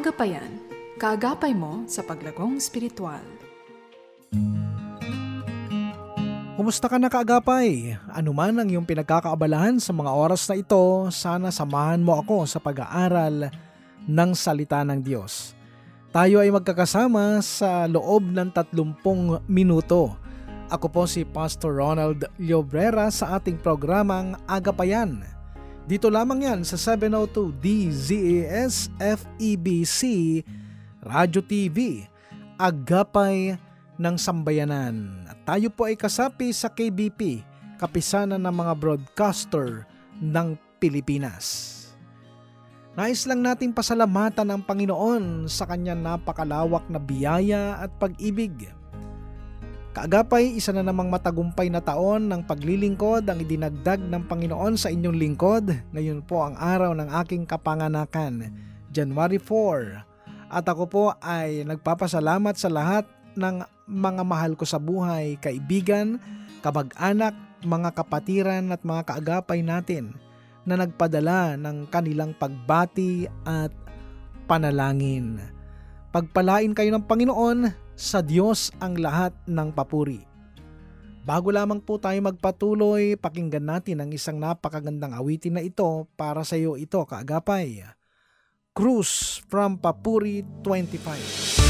Agapayan, kaagapay mo sa paglagong spiritual. Kumusta ka na kaagapay? Ano man ang iyong pinagkakaabalahan sa mga oras na ito, sana samahan mo ako sa pag-aaral ng salita ng Diyos. Tayo ay magkakasama sa loob ng 30 minuto. Ako po si Pastor Ronald Llobrera sa ating programang Agapayan. Dito lamang yan sa 702 DZAS FEBC Radio TV, Agapay ng Sambayanan. At tayo po ay kasapi sa KBP, Kapisanan ng mga Broadcaster ng Pilipinas. Nais lang natin pasalamatan ang Panginoon sa kanyang napakalawak na biyaya at pag-ibig. Kaagapay, isa na namang matagumpay na taon ng paglilingkod ang idinagdag ng Panginoon sa inyong lingkod. Ngayon po ang araw ng aking kapanganakan, January 4. At ako po ay nagpapasalamat sa lahat ng mga mahal ko sa buhay, kaibigan, kamag-anak, mga kapatiran at mga kaagapay natin na nagpadala ng kanilang pagbati at panalangin. Pagpalain kayo ng Panginoon, sa Diyos ang lahat ng papuri. Bago lamang po tayo magpatuloy, pakinggan natin ang isang napakagandang awitin na ito para sa iyo ito, kaagapay. Cruise from Papuri 25.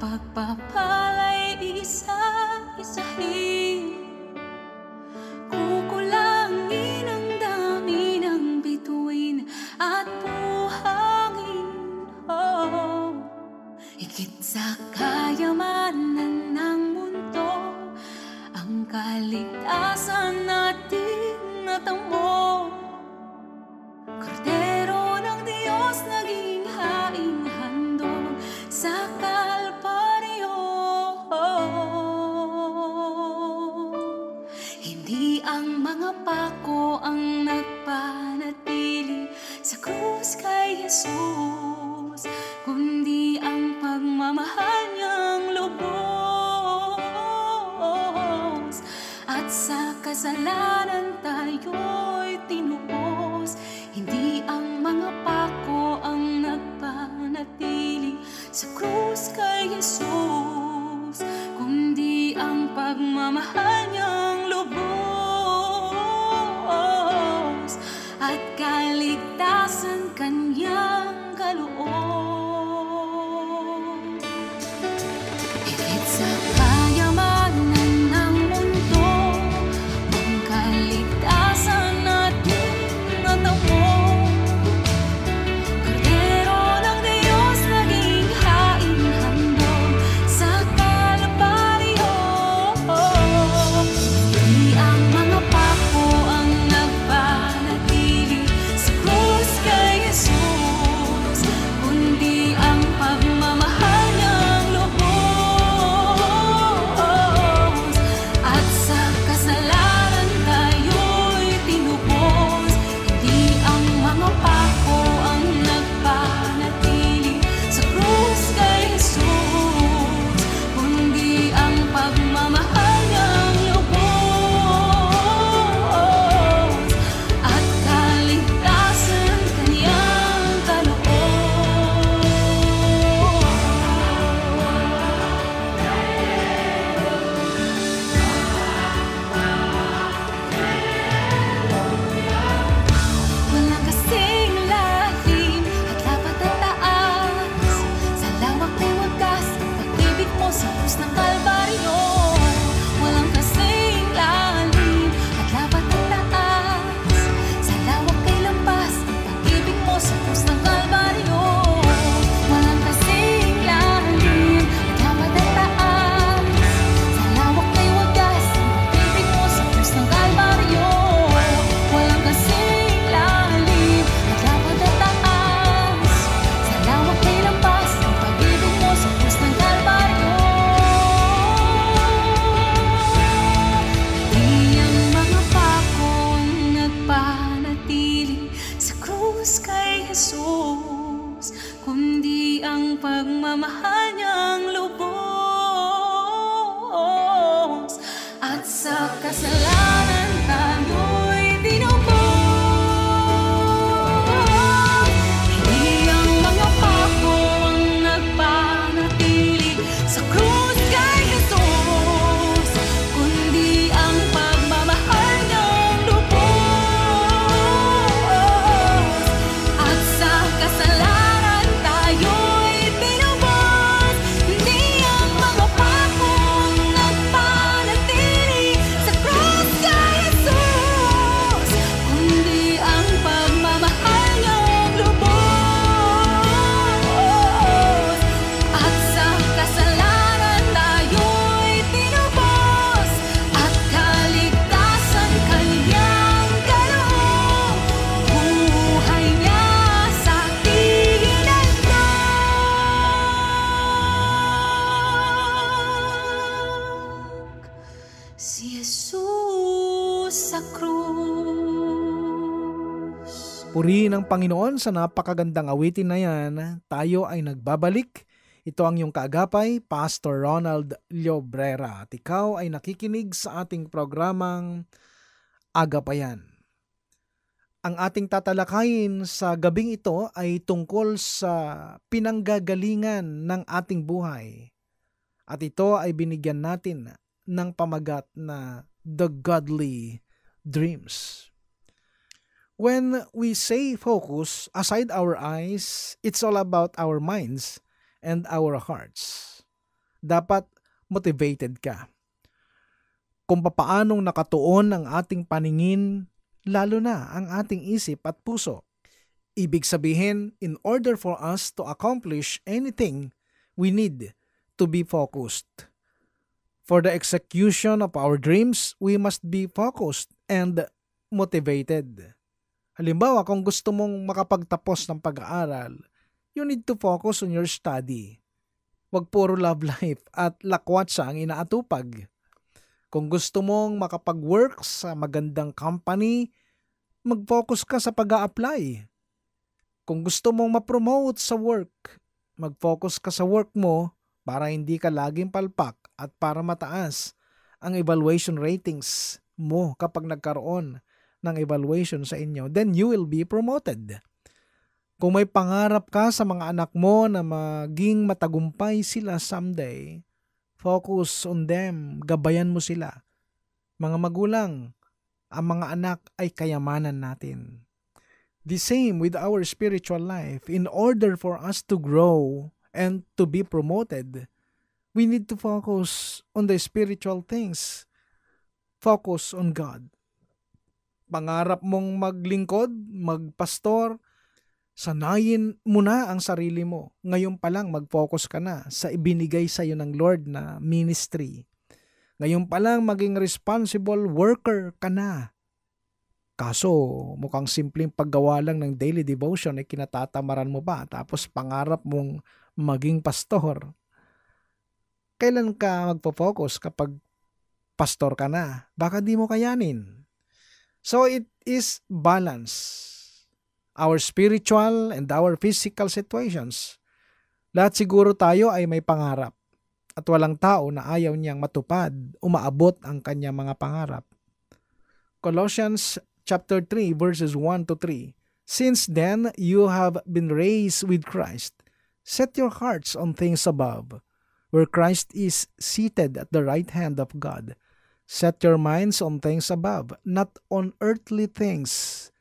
Pagpapalay isa-isahin, kukulangin ang dami ng bituin at buhangin. Higit sa kayamanan ng mundo, ang kaligtasan nating natamo. Kordero ng Diyos naging haing handog sa ang mga pako ang nagpanatili sa krus kay Jesus, kundi ang pagmamahal niyang lubos. At sa kasalanan tayo'y tinubos, hindi ang mga pako ang nagpanatili sa krus kay Jesus, kundi ang pagmamahal niyang lubos. At kaligtasan kanyang kaloob. Higit sa kayamanan ng mundo, ang kaligtasan natin natamo. Kordero ng Diyos naging haing handog sa Kalbaryo. at sa kasalanan tayo'y tinubos. Hindi ang mga pako ang nagpanatili sa krus kay Jesus, kundi ang pagmamahal niyang lubos. At sa kasalanan tayo'y tinubos. Hindi ang mga pako ang nagpanatili sa krus kay Jesus, kundi ang pagmamahal niyang lubos. At sa kasalanan tayo'y tinubos, at kaligtasan kanyang kaloob, buhay niya sa ating hinandog. Si Jesus sa krus. Purihin ang Panginoon sa napakagandang awitin na yan. Tayo ay nagbabalik. Ito ang iyong kaagapay, Pastor Ronald Llobrera. At ikaw ay nakikinig sa ating programang Agapayan. Ang ating tatalakayin sa gabing ito ay tungkol sa pinanggagalingan ng ating buhay. At ito ay binigyan natin ng pamagat na The Godly Dreams. When we say focus, aside our eyes, it's all about our minds and our hearts. Dapat motivated ka. Kung papaanong nakatuon ang ating paningin, lalo na ang ating isip at puso. Ibig sabihin, in order for us to accomplish anything, we need to be focused. For the execution of our dreams, we must be focused and motivated. Halimbawa, kung gusto mong makapagtapos ng pag-aaral, you need to focus on your study. Huwag puro love life at lakwatsa ang inaatupag. Kung gusto mong makapag-work sa magandang company, mag-focus ka sa pag-a-apply. Kung gusto mong ma-promote sa work, mag-focus ka sa work mo para hindi ka laging palpak at para mataas ang evaluation ratings mo kapag nagkaroon ng evaluation sa inyo, then you will be promoted. Kung may pangarap ka sa mga anak mo na maging matagumpay sila someday, focus on them, gabayan mo sila. Mga magulang, ang mga anak ay kayamanan natin. The same with our spiritual life. In order for us to grow and to be promoted, we need to focus on the spiritual things. Focus on God. Pangarap mong maglingkod, magpastor, sanayin mo na ang sarili mo. Ngayon pa lang mag-focus ka na sa ibinigay sa iyo ng Lord na ministry. Ngayon pa lang maging responsible worker ka na. Kaso mukhang simpleng paggawa lang ng daily devotion ay kinatatamaran mo ba? Tapos pangarap mong maging pastor. Kailan ka magpo-focus kapag pastor ka na? Baka di mo kayanin. So it is balance. Our spiritual and our physical situations. Lahat siguro tayo ay may pangarap. At walang tao na ayaw niyang matupad, umaabot ang kanyang mga pangarap. Colossians chapter 3 verses 1 to 3. Since then you have been raised with Christ. Set your hearts on things above, where Christ is seated at the right hand of God. Set your minds on things above, not on earthly things.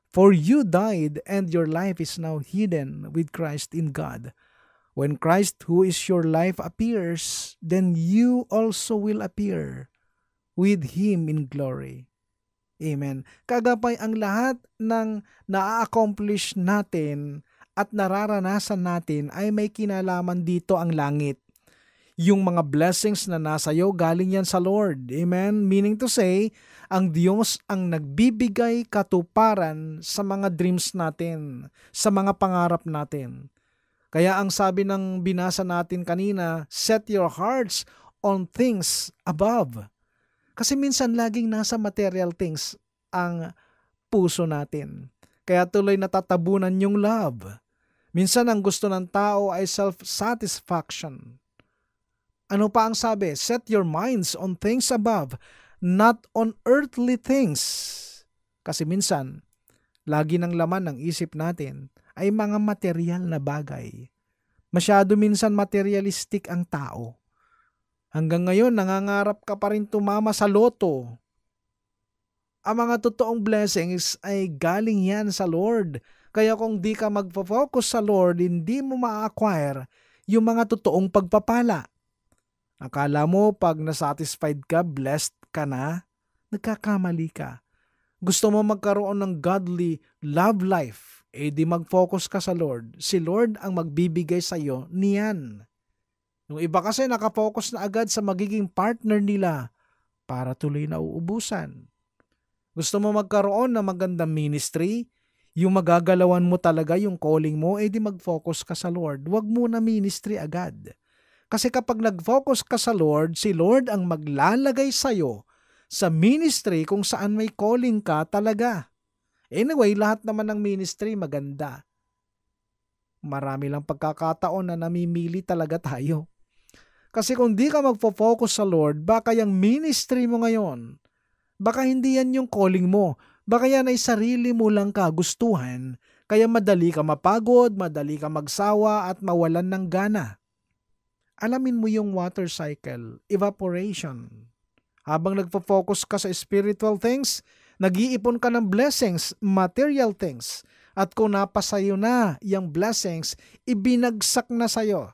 For you died, and your life is now hidden with Christ in God. When Christ, who is your life, appears, then you also will appear with Him in glory. Amen. Kagapay ang lahat ng na-accomplish natin at nararanasan natin ay may kinalaman dito ang langit. Yung mga blessings na nasa iyo, galing yan sa Lord. Amen? Meaning to say, ang Diyos ang nagbibigay katuparan sa mga dreams natin, sa mga pangarap natin. Kaya ang sabi ng binasa natin kanina, set your hearts on things above. Kasi minsan laging nasa material things ang puso natin. Kaya tuloy natatabunan yung love. Minsan ang gusto ng tao ay self-satisfaction. Ano pa ang sabi? Set your minds on things above, not on earthly things. Kasi minsan, lagi ng laman ng isip natin ay mga material na bagay. Masyado minsan materialistic ang tao. Hanggang ngayon, nangangarap ka pa rin tumama sa loto. Ang mga totoong blessings ay galing yan sa Lord. Kaya kung di ka magpo-focus sa Lord, hindi mo ma-acquire yung mga totoong pagpapala. Akala mo pag nasatisfied ka, blessed ka na, nagkakamali ka. Gusto mo magkaroon ng godly love life, di mag-focus ka sa Lord. Si Lord ang magbibigay sa iyo niyan. Yung iba kasi nakafocus na agad sa magiging partner nila para tuloy na uubusan. Gusto mo magkaroon ng magandang ministry, yung magagalawan mo talaga yung calling mo, di mag-focus ka sa Lord. Huwag mo na ministry agad. Kasi kapag nag-focus ka sa Lord, si Lord ang maglalagay sa'yo sa ministry kung saan may calling ka talaga. Anyway, lahat naman ng ministry maganda. Marami lang pagkakataon na namimili talaga tayo. Kasi kung di ka magfo-focus sa Lord, baka yung ministry mo ngayon, baka hindi yan yung calling mo. Baka yan ay sarili mo lang kagustuhan, kaya madali ka mapagod, madali ka magsawa at mawalan ng gana. Alamin mo yung water cycle, evaporation. Habang nagpo-focus ka sa spiritual things, nag-iipon ka ng blessings, material things. At kung napasayo na yung blessings, ibinagsak na sayo.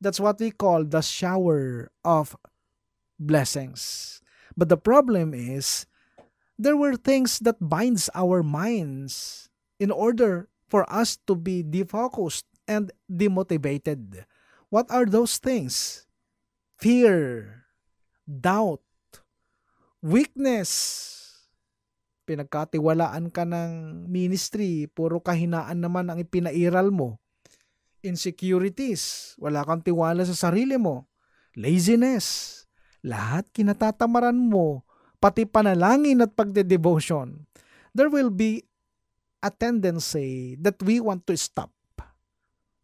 That's what we call the shower of blessings. But the problem is, there were things that binds our minds in order for us to be defocused and demotivated. What are those things? Fear, doubt, weakness. Pinagkatiwalaan ka ng ministry, puro kahinaan naman ang ipinairal mo. Insecurities, wala kang tiwala sa sarili mo. Laziness, lahat kinatatamaran mo, pati panalangin at pagde-devotion. There will be a tendency that we want to stop.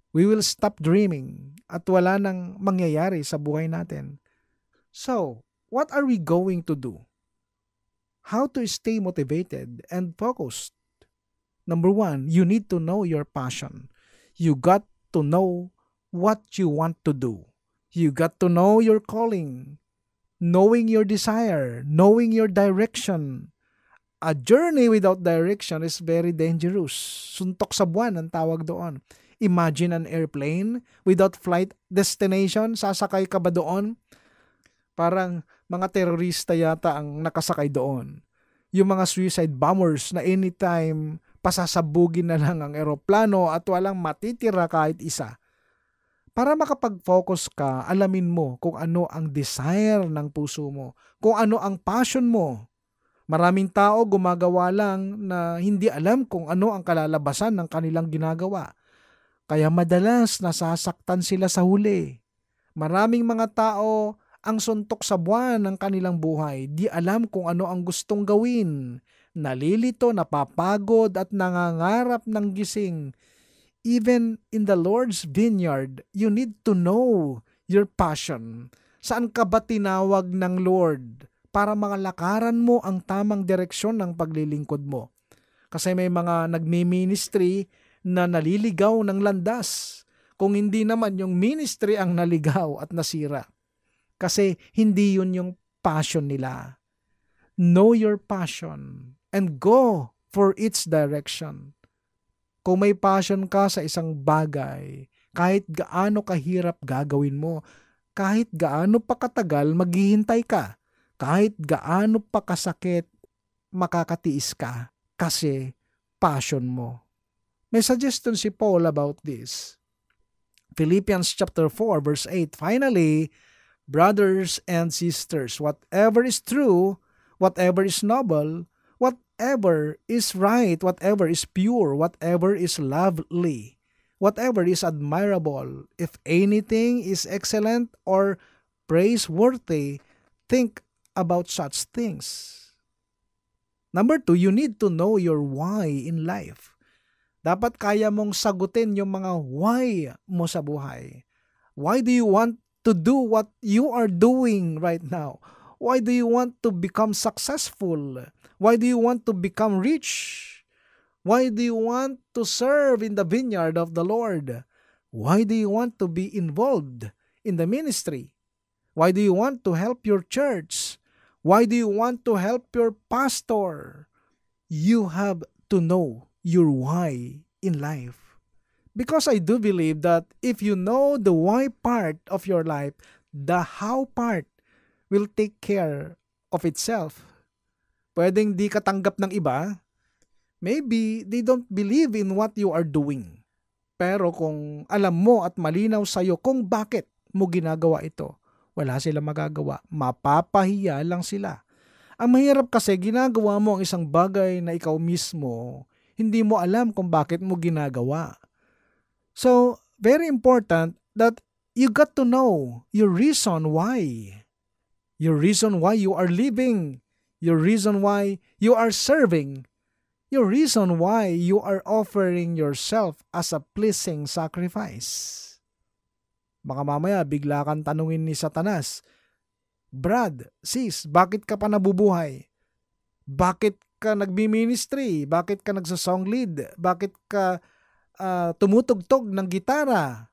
We will stop dreaming at wala nang mangyayari sa buhay natin. So, what are we going to do? How to stay motivated and focused? Number 1, you need to know your passion. You got to know what you want to do. You got to know your calling. Knowing your desire, knowing your direction. A journey without direction is very dangerous. Suntok sa buwan ang tawag doon. Imagine an airplane without flight destination. Sasakay ka ba doon? Parang mga terorista yata ang nakasakay doon. Yung mga suicide bombers na anytime pasasabugin na lang ang eroplano at walang matitira kahit isa. Para makapag-focus ka, alamin mo kung ano ang desire ng puso mo, kung ano ang passion mo. Maraming tao gumagawa lang na hindi alam kung ano ang kalalabasan ng kanilang ginagawa. Kaya madalas nasasaktan sila sa huli. Maraming mga tao ang suntok sa buwan ng kanilang buhay, di alam kung ano ang gustong gawin. Nalilito, napapagod at nangangarap ng gising. Even in the Lord's vineyard, you need to know your passion. Saan ka ba tinawag ng Lord para makalakaran mo ang tamang direksyon ng paglilingkod mo? Kasi may mga nagmi-ministry na naliligaw ng landas, kung hindi naman yung ministry ang naligaw at nasira. Kasi hindi yun yung passion nila. Know your passion and go for its direction. Kung may passion ka sa isang bagay, kahit gaano kahirap gagawin mo, kahit gaano pa katagal maghihintay ka, kahit gaano pa kasakit makakatiis ka, kasi passion mo. May suggestion si Paul about this. Philippians chapter 4 verse 8, finally, brothers and sisters, whatever is true, whatever is noble, whatever is right, whatever is pure, whatever is lovely, whatever is admirable, if anything is excellent or praiseworthy, think about such things. Number 2, you need to know your why in life. Dapat kaya mong sagutin yung mga why mo sa buhay. Why do you want to do what you are doing right now? Why do you want to become successful? Why do you want to become rich? Why do you want to serve in the vineyard of the Lord? Why do you want to be involved in the ministry? Why do you want to help your church? Why do you want to help your pastor? You have to know your why in life. Because I do believe that if you know the why part of your life, the how part will take care of itself. Pwedeng di ka tanggap ng iba. Maybe they don't believe in what you are doing. Pero kung alam mo at malinaw sa'yo kung bakit mo ginagawa ito, wala silang magagawa. Mapapahiya lang sila. Ang mahirap kasi ginagawa mo ang isang bagay na ikaw mismo, hindi mo alam kung bakit mo ginagawa. So, very important that you got to know your reason why. Your reason why you are living. Your reason why you are serving. Your reason why you are offering yourself as a pleasing sacrifice. Baka mamaya bigla kang tanungin ni Satanas, Brad, sis, bakit ka pa nabubuhay? Bakit ka nagmi-ministry? Bakit ka nagsa-song lead? Bakit ka tumutugtog ng gitara?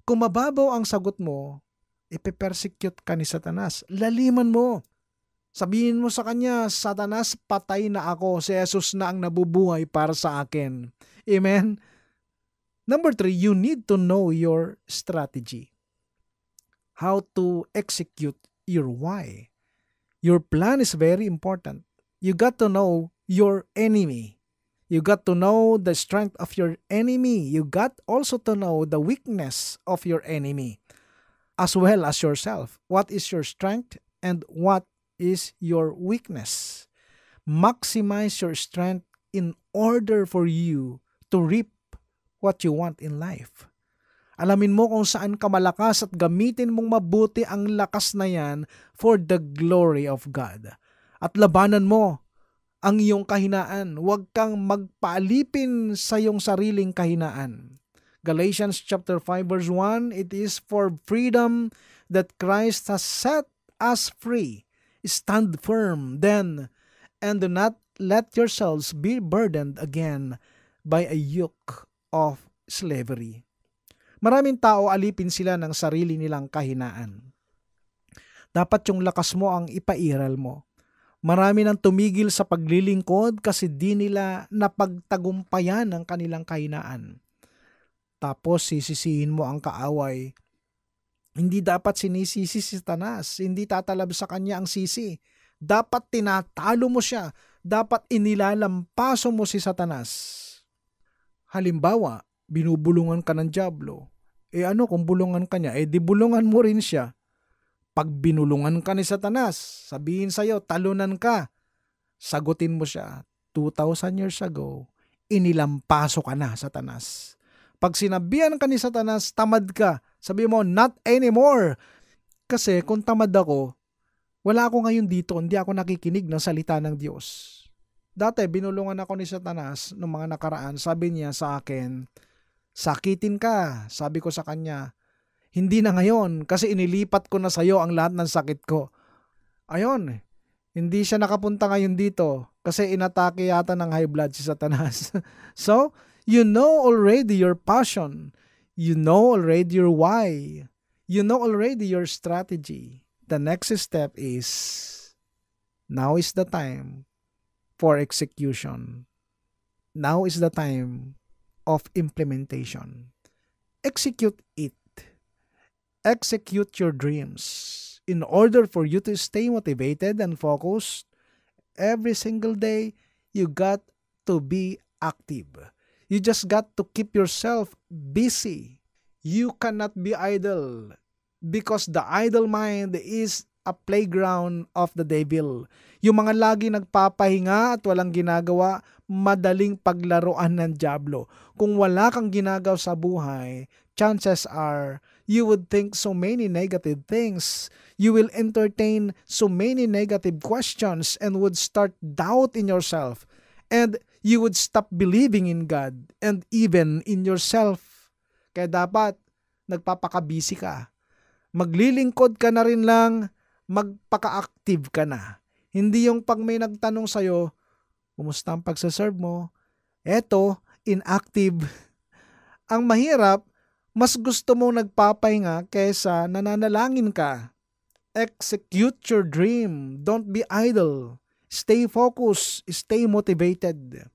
Kung mababaw ang sagot mo, ipe-persecute ka ni Satanas. Laliman mo. Sabihin mo sa kanya, Satanas, patay na ako. Si Jesus na ang nabubuhay para sa akin. Amen? Number 3, you need to know your strategy. How to execute your why. Your plan is very important. You got to know your enemy. You got to know the strength of your enemy. You got also to know the weakness of your enemy, as well as yourself. What is your strength and what is your weakness? Maximize your strength in order for you to reap what you want in life. Alamin mo kung saan ka malakas at gamitin mong mabuti ang lakas na yan for the glory of God. At labanan mo ang iyong kahinaan. Huwag kang magpaalipin sa iyong sariling kahinaan. Galatians chapter 5 verse 1, it is for freedom that Christ has set us free. Stand firm then, and do not let yourselves be burdened again by a yoke of slavery. Maraming tao alipin sila ng sarili nilang kahinaan. Dapat yung lakas mo ang ipairal mo. Marami nang tumigil sa paglilingkod kasi di nila napagtagumpayan ang kanilang kahinaan. Tapos sisisihin mo ang kaaway. Hindi dapat sinisisi si Satanas. Hindi tatalab sa kanya ang sisi. Dapat tinatalo mo siya. Dapat inilalampaso mo si Satanas. Halimbawa, binubulungan ka ng dyablo. Ano kung bulungan ka niya? Di bulungan mo rin siya. Pag binulungan ka ni Satanas, sabihin sa'yo, talunan ka. Sagutin mo siya. 2,000 years ago, inilampaso ka na, Satanas. Pag sinabihan ka ni Satanas, tamad ka. Sabi mo, not anymore. Kasi kung tamad ako, wala ako ngayon dito, hindi ako nakikinig ng salita ng Diyos. Dati, binulungan ako ni Satanas noong mga nakaraan. Sabi niya sa akin, sakitin ka. Sabi ko sa kanya, hindi na ngayon kasi inilipat ko na sa'yo ang lahat ng sakit ko. Ayun, hindi siya nakapunta ngayon dito kasi inatake yata ng high blood si Satanas. So, you know already your passion. You know already your why. You know already your strategy. The next step is, now is the time for execution. Now is the time of implementation. Execute it. Execute your dreams. In order for you to stay motivated and focused, every single day, you got to be active. You just got to keep yourself busy. You cannot be idle because the idle mind is a playground of the devil. Yung mga lagi nagpapahinga at walang ginagawa, madaling paglaruan ng dyablo. Kung wala kang ginagawa sa buhay, chances are you would think so many negative things. You will entertain so many negative questions and would start doubt in yourself. And you would stop believing in God and even in yourself. Kaya dapat nagpapakabisi ka. Maglilingkod ka na rin lang, magpaka-active ka na. Hindi yung pag may nagtanong sa'yo, kumusta ang pagsaserve mo? Eto, inactive. Ang mahirap, mas gusto mo nagpapahinga kaysa nananalangin ka. Execute your dream. Don't be idle. Stay focused. Stay motivated.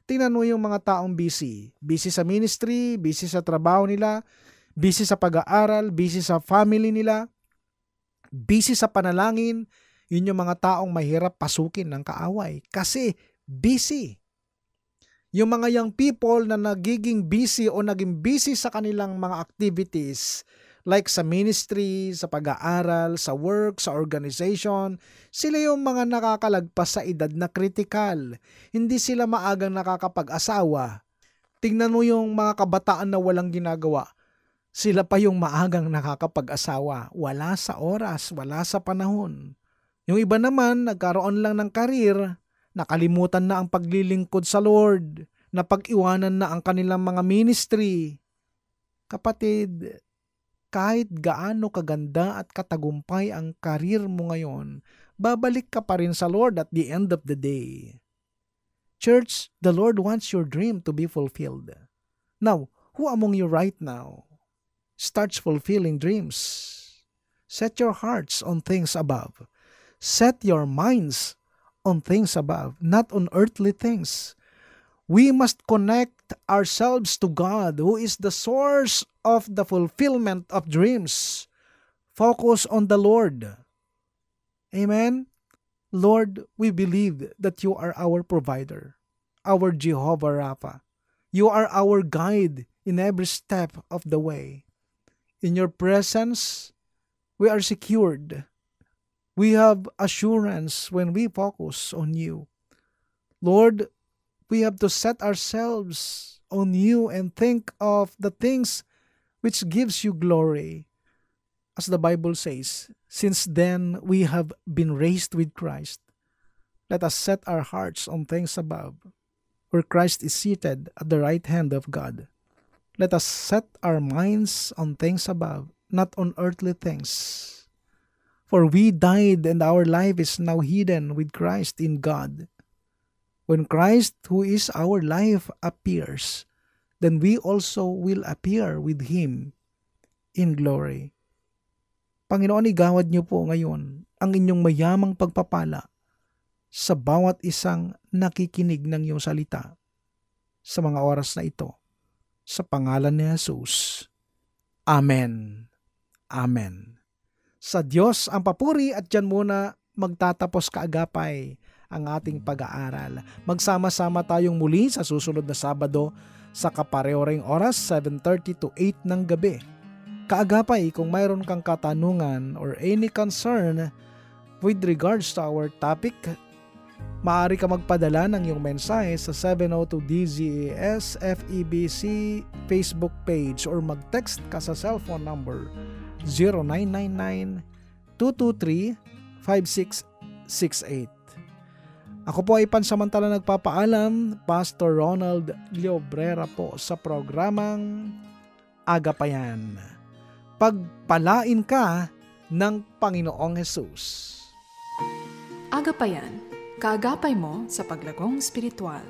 Tingnan mo yung mga taong busy. Busy sa ministry, busy sa trabaho nila, busy sa pag-aaral, busy sa family nila, busy sa panalangin. Yun yung mga taong mahirap pasukin ng kaaway kasi busy. Yung mga young people na nagiging busy o naging busy sa kanilang mga activities like sa ministry, sa pag-aaral, sa work, sa organization, sila yung mga nakakalagpas sa edad na kritikal. Hindi sila maagang nakakapag-asawa. Tingnan mo yung mga kabataan na walang ginagawa. Sila pa yung maagang nakakapag-asawa. Wala sa oras, wala sa panahon. Yung iba naman, nagkaroon lang ng karir, nakalimutan na ang paglilingkod sa Lord, napag-iwanan na ang kanilang mga ministry. Kapatid, kahit gaano kaganda at katagumpay ang karir mo ngayon, babalik ka pa rin sa Lord at the end of the day. Church, the Lord wants your dream to be fulfilled. Now, who among you right now starts fulfilling dreams? Set your hearts on things above. Set your minds on things above, not on earthly things. We must connect ourselves to God, who is the source of the fulfillment of dreams. Focus on the Lord. Amen? Lord, we believe that you are our provider, our Jehovah Rapha. You are our guide in every step of the way. In your presence, we are secured. We have assurance when we focus on you. Lord, we have to set ourselves on you and think of the things which gives you glory. As the Bible says, since then we have been raised with Christ. Let us set our hearts on things above, where Christ is seated at the right hand of God. Let us set our minds on things above, not on earthly things. For we died and our life is now hidden with Christ in God. When Christ, who is our life, appears, then we also will appear with Him in glory. Panginoon, igawad niyo po ngayon ang inyong mayamang pagpapala sa bawat isang nakikinig ng iyong salita sa mga oras na ito. Sa pangalan ni Jesus. Amen. Amen. Sa Diyos ang papuri at dyan muna magtatapos kaagapay ang ating pag-aaral. Magsama-sama tayong muli sa susunod na Sabado sa kapareho-reng oras 7:30 to 8 ng gabi. Kaagapay, kung mayroon kang katanungan or any concern with regards to our topic, maaari ka magpadala ng iyong mensahe sa 702 DZAS FEBC Facebook page or mag-text ka sa cellphone number 0999-223-5668. Ako po ay pansamantala nagpapaalam, Pastor Ronald Llobrera po sa programang Agapayan. Pagpalain ka ng Panginoong Hesus. Agapayan, kaagapay mo sa paglagong spiritual.